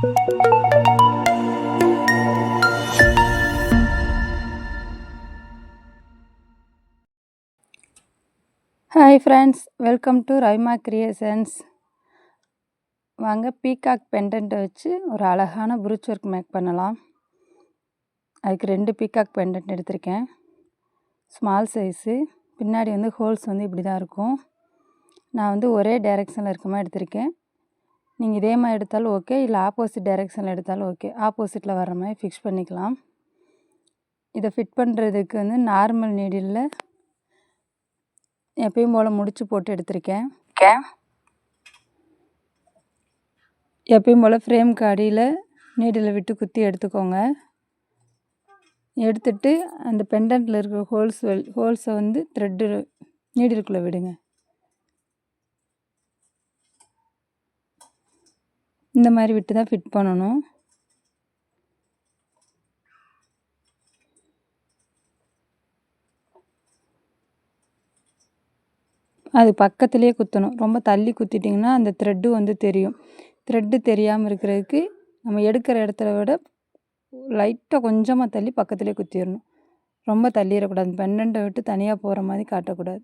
Hi friends, welcome to ரைமா creations. வாங்க peacock பெண்டன்ட்டை வச்சு ஒரு அழகான ப்ரூச் ஒர்க் மேக் பண்ணலாம். அதுக்கு 2 பீகாக் பெண்டன்ட் எடுத்திருக்கேன். Small size. பின்னாடி வந்து ஹோல்ஸ் வந்து இப்படி தான் இருக்கும். நான் வந்து ஒரே டைரெக்ஷனில் இருக்க மாதிரி எடுத்திருக்கேன். நீங்கள் இதே மாதிரி எடுத்தாலும் ஓகே, இல்லை ஆப்போசிட் டைரெக்ஷனில் எடுத்தாலும் ஓகே. ஆப்போசிட்டில் வர்ற மாதிரி ஃபிக்ஸ் பண்ணிக்கலாம். இதை ஃபிட் பண்ணுறதுக்கு வந்து நார்மல் நீடிலில் எப்பயும் போல் முடிச்சு போட்டு எடுத்திருக்கேன். எப்பயும் போல் ஃப்ரேம்க்கு அடியில் நீடில் விட்டு குத்தி எடுத்துக்கோங்க. எடுத்துட்டு அந்த பெண்டன்ட்டில் இருக்கிற ஹோல்ஸை வந்து த்ரெட்டு நீடிலுக்குள்ளே விடுங்க. இந்த மாதிரி விட்டு தான் ஃபிட் பண்ணணும். அது பக்கத்துலேயே குத்தணும். ரொம்ப தள்ளி குத்திட்டிங்கன்னா அந்த த்ரெட்டு வந்து தெரியும். த்ரெட்டு தெரியாமல் இருக்கிறதுக்கு நம்ம எடுக்கிற இடத்துல விட லைட்டாக கொஞ்சமாக தள்ளி பக்கத்துலேயே குத்திடணும். ரொம்ப தள்ளிடக்கூடாது. பெண்டன்ட்டை விட்டு தனியாக போகிற மாதிரி காட்டக்கூடாது.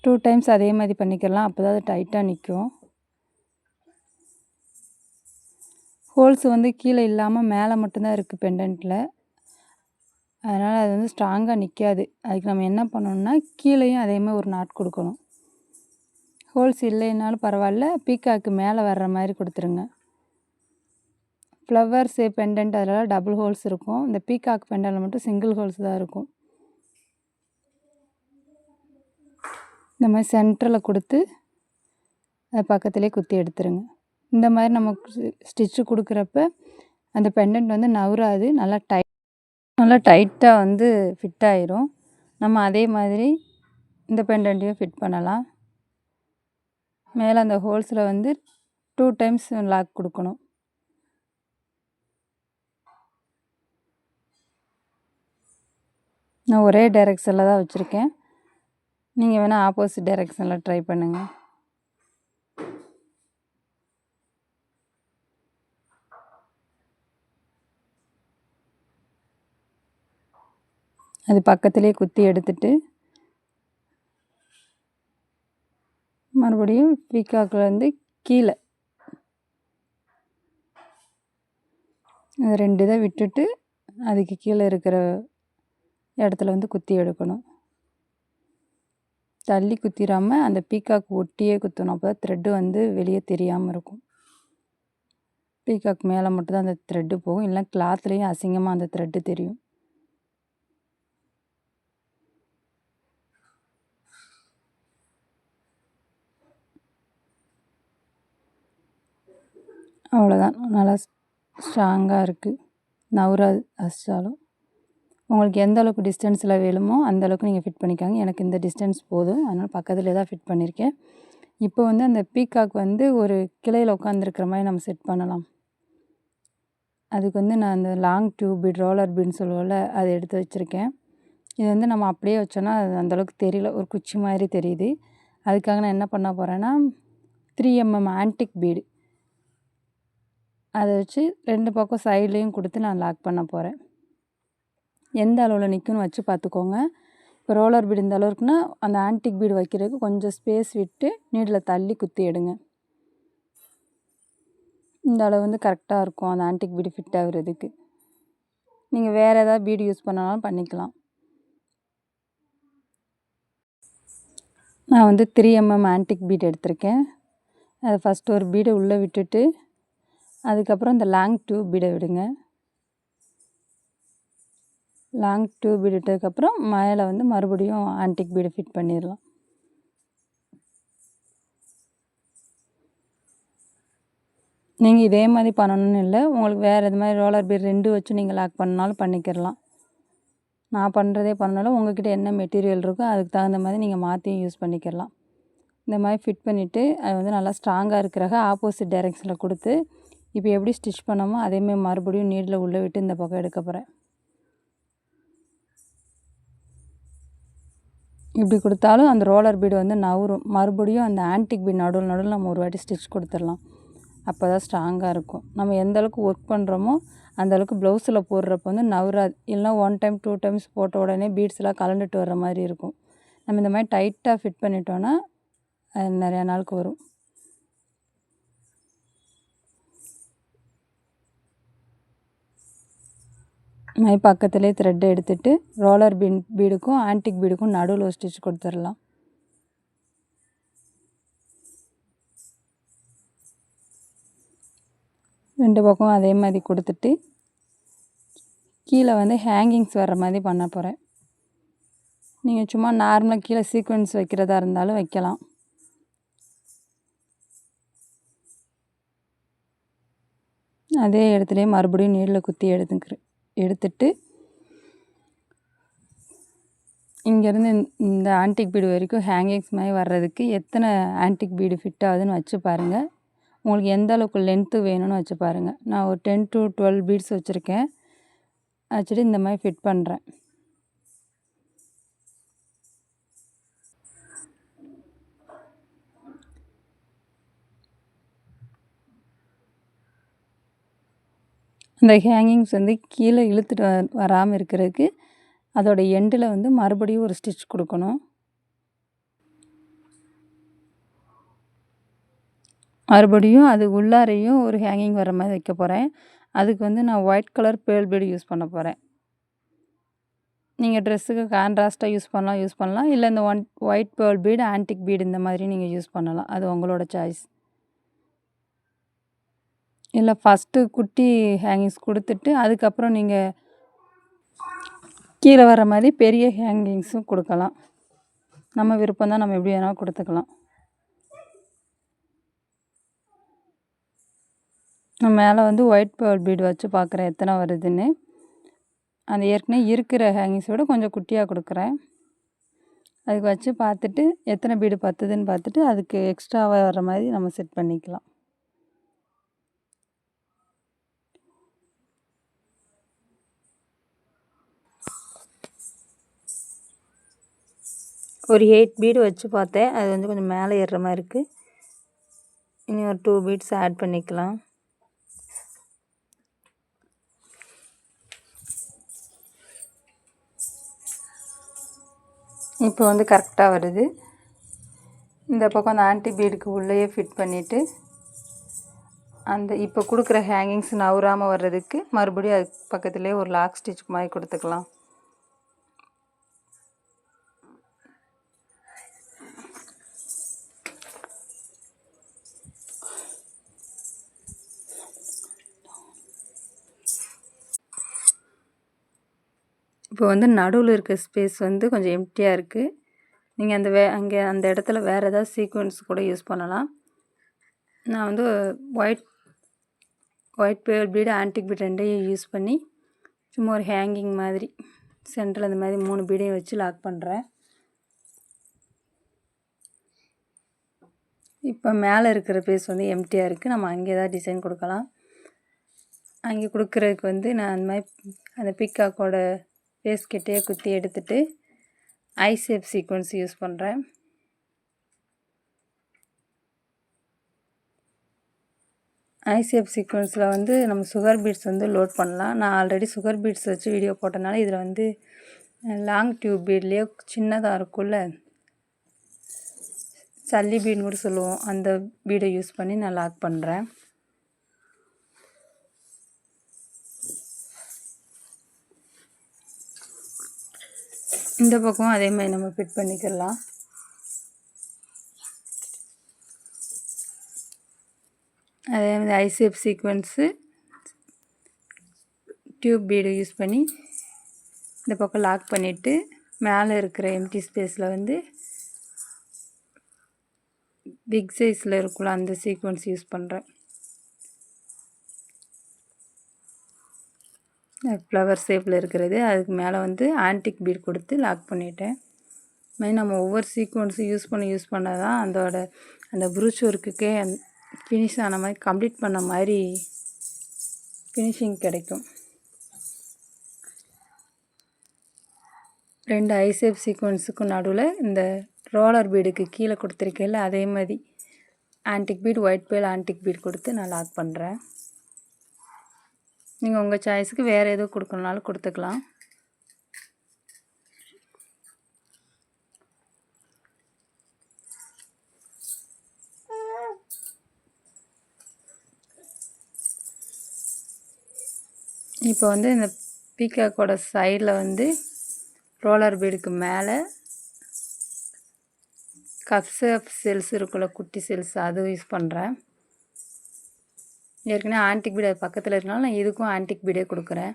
2 டைம்ஸ் அதே மாதிரி பண்ணிக்கலாம். அப்போ தான் அது டைட்டாக நிற்கும். ஹோல்ஸ் வந்து கீழே இல்லாமல் மேலே மட்டும்தான் இருக்குது பெண்டன்ட்டில். அதனால் அது வந்து ஸ்ட்ராங்காக நிற்காது. அதுக்கு நம்ம என்ன பண்ணணும்னா கீழேயும் அதே மாதிரி ஒரு நாட் கொடுக்கணும். ஹோல்ஸ் இல்லைன்னாலும் பரவாயில்ல, பீகாக்கு மேலே வர்ற மாதிரி கொடுத்துருங்க. ஃப்ளவர் ஷேப் பெண்டன்ட் அதில் டபுள் ஹோல்ஸ் இருக்கும். இந்த பீகாக் பெண்டன்ட்டில் மட்டும் சிங்கிள் ஹோல்ஸ் தான் இருக்கும். இந்த மாதிரி சென்டரில் கொடுத்து அது பக்கத்துலேயே குத்தி எடுத்துருங்க. இந்த மாதிரி நமக்கு ஸ்டிச்சு கொடுக்குறப்ப அந்த பெண்டன்ட் வந்து நவுறாது. நல்லா டைட்டாக வந்து ஃபிட் ஆயிரும். நம்ம அதே மாதிரி இந்த பெண்டன்ட்டையும் ஃபிட் பண்ணலாம். மேலே அந்த ஹோல்ஸில் வந்து 2 டைம்ஸ் லாக் கொடுக்கணும். நான் ஒரே டைரெக்ஷனில் தான் வச்சுருக்கேன். நீங்கள் வேணால் ஆப்போசிட் டைரெக்ஷனில் ட்ரை பண்ணுங்கள். அது பக்கத்துலேயே குத்தி எடுத்துட்டு மறுபடியும் பீகாக்கில் வந்து கீழே 2 இதை விட்டுட்டு அதுக்கு கீழே இருக்கிற இடத்துல வந்து குத்தி எடுக்கணும். தள்ளி குத்திடாமல் அந்த பீகாக் ஒட்டியே குத்தணும். அப்போ தான் த்ரெட்டு வந்து வெளியே தெரியாமல் இருக்கும். பீகாக் மேலே மட்டும்தான் அந்த த்ரெட்டு போகும். இல்லை கிளாத்லேயும் அசிங்கமாக அந்த த்ரெட்டு தெரியும். அவ்வளோதான். நல்லா ஸ்ட்ராங்காக இருக்குது. நவுறாது அசிச்சாலும். உங்களுக்கு எந்த அளவுக்கு டிஸ்டன்ஸில் வேணுமோ அந்தளவுக்கு நீங்கள் ஃபிட் பண்ணிக்காங்க. எனக்கு இந்த டிஸ்டன்ஸ் போதும். அதனால் பக்கத்துலேயே தான் ஃபிட் பண்ணியிருக்கேன். இப்போ வந்து அந்த பீகாக் வந்து ஒரு கிளையில் உட்காந்துருக்கிற மாதிரி நம்ம செட் பண்ணலாம். அதுக்கு வந்து நான் அந்த லாங் டியூப் பீட், ரோலர் பீட்னு சொல்லுவோம்ல, அதை எடுத்து வச்சுருக்கேன். இது வந்து நம்ம அப்படியே வச்சோன்னா அது அந்தளவுக்கு தெரியல, ஒரு குச்சி மாதிரி தெரியுது. அதுக்காக நான் என்ன பண்ண போகிறேன்னா 3mm ஆன்டிக் பீடு அதை வச்சு 2 பக்கம் சைட்லேயும் கொடுத்து நான் லாக் பண்ண போகிறேன். எந்த அளவில் நிற்கும்னு வச்சு பார்த்துக்கோங்க. இப்போ ரோலர் பீடு இந்த அளவு இருக்குன்னா அந்த ஆன்டிக் பீடு வைக்கிறதுக்கு கொஞ்சம் ஸ்பேஸ் விட்டு நீடில் தள்ளி குத்தி எடுங்க. இந்த அளவு வந்து கரெக்டாக இருக்கும் அந்த ஆன்டிக் பீடு ஃபிட் ஆகுறதுக்கு. நீங்கள் வேறு ஏதாவது பீடு யூஸ் பண்ணாலும் பண்ணிக்கலாம். நான் வந்து 3mm ஆன்டிக் பீடு எடுத்திருக்கேன். அதை ஃபஸ்ட்டு ஒரு பீடை உள்ளே விட்டுட்டு அதுக்கப்புறம் இந்த லாங் டியூப் பீடை விடுங்க. லாங் டியூப் பீடு விட்டதுக்கப்புறம் மேலே வந்து மறுபடியும் ஆன்டிக் பீடை ஃபிட் பண்ணிடலாம். நீங்கள் இதே மாதிரி பண்ணணும்னு இல்லை, உங்களுக்கு வேறு இது மாதிரி ரோலர் பீட் 2 வச்சு நீங்கள் லாக் பண்ணாலும் பண்ணிக்கிறலாம். நான் பண்ணுறதே பண்ணாலும் உங்கள்கிட்ட என்ன மெட்டீரியல் இருக்கோ அதுக்கு தகுந்த மாதிரி நீங்கள் மாற்றியும் யூஸ் பண்ணிக்கிறலாம். இந்த மாதிரி ஃபிட் பண்ணிவிட்டு அது வந்து நல்லா ஸ்ட்ராங்காக இருக்கிறக ஆப்போசிட் டைரெக்ஷனில் கொடுத்து இப்போ எப்படி ஸ்டிச் பண்ணோமோ அதேமாதிரி மறுபடியும் நீடில் உள்ளே விட்டு இந்த பக்கம் எடுக்க போகிறேன். இப்படி கொடுத்தாலும் அந்த ரோலர் பீடு வந்து நவரும். மறுபடியும் அந்த ஆன்டிக் பீட் நடுவில் நம்ம ஒரு வாட்டி ஸ்டிச் கொடுத்துடலாம். அப்போ தான் ஸ்ட்ராங்காக இருக்கும். நம்ம எந்த அளவுக்கு ஒர்க் பண்ணுறோமோ அந்தளவுக்கு ப்ளவுஸில் போடுறப்போ வந்து நவராது. இல்லைனா 1 டைம் 2 டைம்ஸ் போட்ட உடனே பீட்ஸ்லாம் கலண்டுட்டு வர்ற மாதிரி இருக்கும். நம்ம இந்த மாதிரி டைட்டாக ஃபிட் பண்ணிட்டோன்னா அது நிறையா நாளுக்கு வரும். மாதிரி பக்கத்துலேயே த்ரெட் எடுத்துகிட்டு ரோலர் பீடுக்கும் ஆன்டிக் பீடுக்கும் நடுவில் ஒரு ஸ்டிச் கொடுத்துடலாம். ரெண்டு பக்கம் அதே மாதிரி கொடுத்துட்டு கீழே வந்து ஹேங்கிங்ஸ் வர்ற மாதிரி பண்ண போகிறேன். நீங்கள் சும்மா நார்மலாக கீழே சீக்வென்ஸ் வைக்கிறதா இருந்தாலும் வைக்கலாம். அதே இடத்துலையே மறுபடியும் நீடில் குத்தி எடுத்துட்டு இங்கேருந்து இந்த ஆன்டிக் பீடு வரைக்கும் ஹேங்கிங்ஸ் மாதிரி வர்றதுக்கு எத்தனை ஆன்டிக் பீடு ஃபிட் ஆகுதுன்னு வச்சு பாருங்கள். உங்களுக்கு எந்த அளவுக்கு லென்த்து வேணும்னு வச்சு பாருங்கள். நான் ஒரு 10 to 12 பீட்ஸ் வச்சுருக்கேன். வச்சுட்டு இந்த மாதிரி ஃபிட் பண்ணுறேன். இந்த ஹேங்கிங்ஸ் வந்து கீழே இழுத்துட்டு வராமல் இருக்கிறதுக்கு அதோட எண்டில் வந்து மறுபடியும் ஒரு ஸ்டிச் கொடுக்கணும். மறுபடியும் அது உள்ளாரையும் ஒரு ஹேங்கிங் வர மாதிரி வைக்க போகிறேன். அதுக்கு வந்து நான் white colour pearl bead use பண்ண போகிறேன். நீங்கள் ட்ரெஸ்ஸுக்கு கான்ட்ராஸ்ட்டாக யூஸ் பண்ணலாம். இல்லை இந்த white pearl bead antique bead இந்த மாதிரி நீங்கள் யூஸ் பண்ணலாம். அது உங்களோட சாய்ஸ். இல்லை ஃபஸ்ட்டு குட்டி ஹேங்கிங்ஸ் கொடுத்துட்டு அதுக்கப்புறம் நீங்கள் கீழே வர மாதிரி பெரிய ஹேங்கிங்ஸும் கொடுக்கலாம். நம்ம விருப்பம் தான், நம்ம எப்படி வேணாலும் கொடுத்துக்கலாம். நான் மேலே வந்து ஒயிட் பேர்ல் பீடு வச்சு பார்க்குறேன் எத்தனை வருதுன்னு. அந்த ஏற்கனவே இருக்கிற ஹேங்கிங்ஸை விட கொஞ்சம் குட்டியாக கொடுக்குறேன். அதுக்கு வச்சு பார்த்துட்டு எத்தனை பீடு பத்துதுன்னு பார்த்துட்டு அதுக்கு எக்ஸ்ட்ராவாக வர மாதிரி நம்ம செட் பண்ணிக்கலாம். ஒரு 8 பீடு வச்சு பார்த்தேன். அது வந்து கொஞ்சம் மேலே ஏறுற மாதிரி இருக்குது. இனி ஒரு 2 பீட்ஸ் ஆட் பண்ணிக்கலாம். இப்போ வந்து கரெக்டாக வருது. இந்த பக்கம் அந்த ஆன்டி பீடுக்கு உள்ளேயே ஃபிட் பண்ணிவிட்டு அந்த இப்போ கொடுக்குற ஹேங்கிங்ஸ் நவராமல் வர்றதுக்கு மறுபடியும் அது பக்கத்துலேயே ஒரு லாக் ஸ்டிச் மாதிரி கொடுத்துக்கலாம். இப்போ வந்து நடுவில் இருக்க ஸ்பேஸ் வந்து கொஞ்சம் எம்டியாக இருக்குது. நீங்கள் அங்கே அந்த இடத்துல வேறு ஏதாவது சீக்வென்ஸ் கூட யூஸ் பண்ணலாம். நான் வந்து white pearl bead antique bead ரெண்டையும் யூஸ் பண்ணி சும்மா ஒரு ஹேங்கிங் மாதிரி சென்டரில் இந்த மாதிரி 3 பீடையும் வச்சு லாக் பண்ணுறேன். இப்போ மேலே இருக்கிற பீஸ் வந்து எம்டியாக இருக்குது. நம்ம அங்கே ஏதாவது டிசைன் கொடுக்கலாம். அங்கே கொடுக்குறதுக்கு வந்து நான் அந்த மாதிரி அந்த பிக்காக்கோட ஃபேஸ் கிட்டே குத்தி எடுத்துகிட்டு ஐ ஷேப் சீக்வென்ஸ் யூஸ் பண்ணுறேன். ஐ ஷேப் சீக்வென்ஸில் வந்து நம்ம சுகர் பீட்ஸ் வந்து லோட் பண்ணலாம். நான் ஆல்ரெடி சுகர் பீட்ஸ் வச்சு வீடியோ போட்டனால இதில் வந்து லாங் டியூப் பீட்லேயே சின்னதாக இருக்கும்ல, சல்லி பீடுன்னு கூட சொல்லுவோம், அந்த பீடை யூஸ் பண்ணி நான் லாக் பண்ணுறேன். இந்த பக்கம் அதே மாதிரி நம்ம ஃபிட் பண்ணிக்கலாம். அதே மாதிரி ஐ shape sequence tube bead use பண்ணி இந்த பக்கம் லாக் பண்ணிவிட்டு மேலே இருக்கிற எம்டி ஸ்பேஸில் வந்து பிக் சைஸில் இருக்குல்ல அந்த சீக்வென்ஸ் யூஸ் பண்ணுறேன். ஃப்ளவர் ஷேப்பில் இருக்கிறது அதுக்கு மேலே வந்து ஆன்டிக் பீட் கொடுத்து லாக் பண்ணிட்டேன். மாதிரி நம்ம ஒவ்வொரு சீக்வென்ஸும் யூஸ் பண்ண தான் அந்த ப்ரூச் ஒர்க்குக்கே ஃபினிஷ் ஆன மாதிரி கம்ப்ளீட் பண்ண மாதிரி ஃபினிஷிங் கிடைக்கும். 2 ஐசேப் சீக்வன்ஸுக்கும் நடுவில் இந்த ரோலர் பீடுக்கு கீழே கொடுத்துருக்கேன்ல அதே மாதிரி ஆன்டிக் பீட் ஒயிட் பேல் ஆன்டிக் பீட் கொடுத்து நான் லாக் பண்ணுறேன். நீங்கள் உங்கள் சாய்ஸுக்கு வேறு எதுவும் கொடுக்கணுனாலும் கொடுத்துக்கலாம். இப்போ வந்து இந்த பீகாக்கோட சைடில் வந்து ரோலர் பீடுக்கு மேலே கப்ஸ் செல்ஸ் இருக்குள்ள குட்டி செல்ஸ் அது யூஸ் பண்ணுறேன். ஏற்கனவே ஆன்டிக் பீடு அது பக்கத்தில் இருக்கனால நான் இதுக்கும் ஆன்டிக் பீடே கொடுக்குறேன்.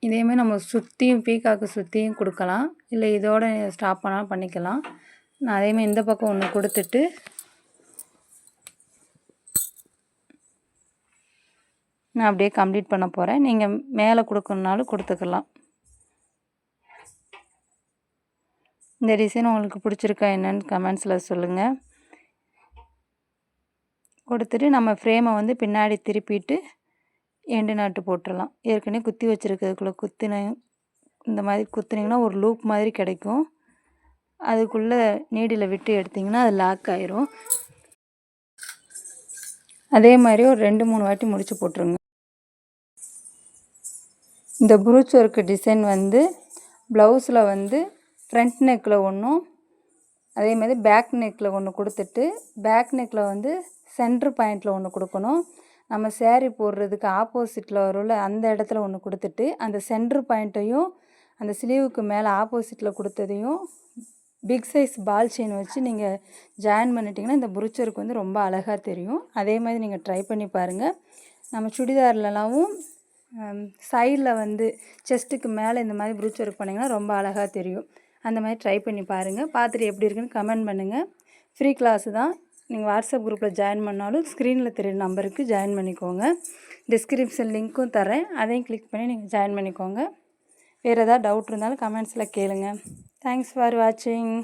இதேமாதிரி நம்ம சுற்றியும் பீகாக்கு சுற்றியும் கொடுக்கலாம், இல்லை இதோட ஸ்டாப் பண்ணாலும் பண்ணிக்கலாம். நான் அதேமாதிரி இந்த பக்கம் ஒன்று கொடுத்துட்டு நான் அப்படியே கம்ப்ளீட் பண்ண போகிறேன். நீங்கள் மேலே கொடுக்கணுனாலும் கொடுத்துக்கலாம். இந்த டிசைன் உங்களுக்கு பிடிச்சிருக்கா என்னன்னு கமெண்ட்ஸில் சொல்லுங்கள். கொடுத்துட்டு நம்ம ஃப்ரேமை வந்து பின்னாடி திருப்பிட்டு எண்டு நாட்டு போட்டுடலாம். ஏற்கனவே குத்தி வச்சுருக்கிறதுக்குள்ளே இந்த மாதிரி குத்துனிங்கன்னா ஒரு லூப் மாதிரி கிடைக்கும். அதுக்குள்ளே நீடில் விட்டு எடுத்திங்கன்னா அது லாக் ஆயிரும். அதே மாதிரி ஒரு 2-3 வாட்டி முடிச்சு போட்டுருங்க. இந்த ப்ரூச் ஒர்க் டிசைன் வந்து ப்ளவுஸில் வந்து ஃப்ரண்ட் நெக்கில் ஒன்றும் அதே மாதிரி பேக் நெக்கில் ஒன்று கொடுத்துட்டு பேக் நெக்கில் வந்து சென்ட்ரு பாயிண்டில் ஒன்று கொடுக்கணும். நம்ம சேரீ போடுறதுக்கு ஆப்போசிட்டில் வரும்ல அந்த இடத்துல ஒன்று கொடுத்துட்டு அந்த சென்ட்ரு பாயிண்ட்டையும் அந்த ஸ்லீவுக்கு மேலே ஆப்போசிட்டில் கொடுத்ததையும் பிக் சைஸ் பால் செயின் வச்சு நீங்கள் ஜாயின் பண்ணிட்டீங்கன்னா இந்த ப்ரூச் ஒர்க் வந்து ரொம்ப அழகாக தெரியும். அதே மாதிரி நீங்கள் ட்ரை பண்ணி பாருங்கள். நம்ம சுடிதார்லலாவும் சைடில் வந்து செஸ்ட்டுக்கு மேலே இந்த மாதிரி ப்ரூச் ஒர்க் பண்ணிங்கன்னா ரொம்ப அழகாக தெரியும். அந்த மாதிரி ட்ரை பண்ணி பாருங்கள். பார்த்துட்டு எப்படி இருக்குன்னு கமெண்ட் பண்ணுங்கள். ஃப்ரீ கிளாஸு தான். நீங்கள் வாட்ஸ்அப் குரூப்பில் ஜாயின் பண்ணாலும் ஸ்க்ரீனில் தெரியுற நம்பருக்கு ஜாயின் பண்ணிக்கோங்க. டிஸ்கிரிப்ஷன் லிங்க்கும் தரேன், அதையும் கிளிக் பண்ணி நீங்கள் ஜாயின் பண்ணிக்கோங்க. வேறு ஏதாவது டவுட் இருந்தாலும் கமெண்ட்ஸில் கேளுங்க. தேங்க்ஸ் ஃபார் வாட்சிங்.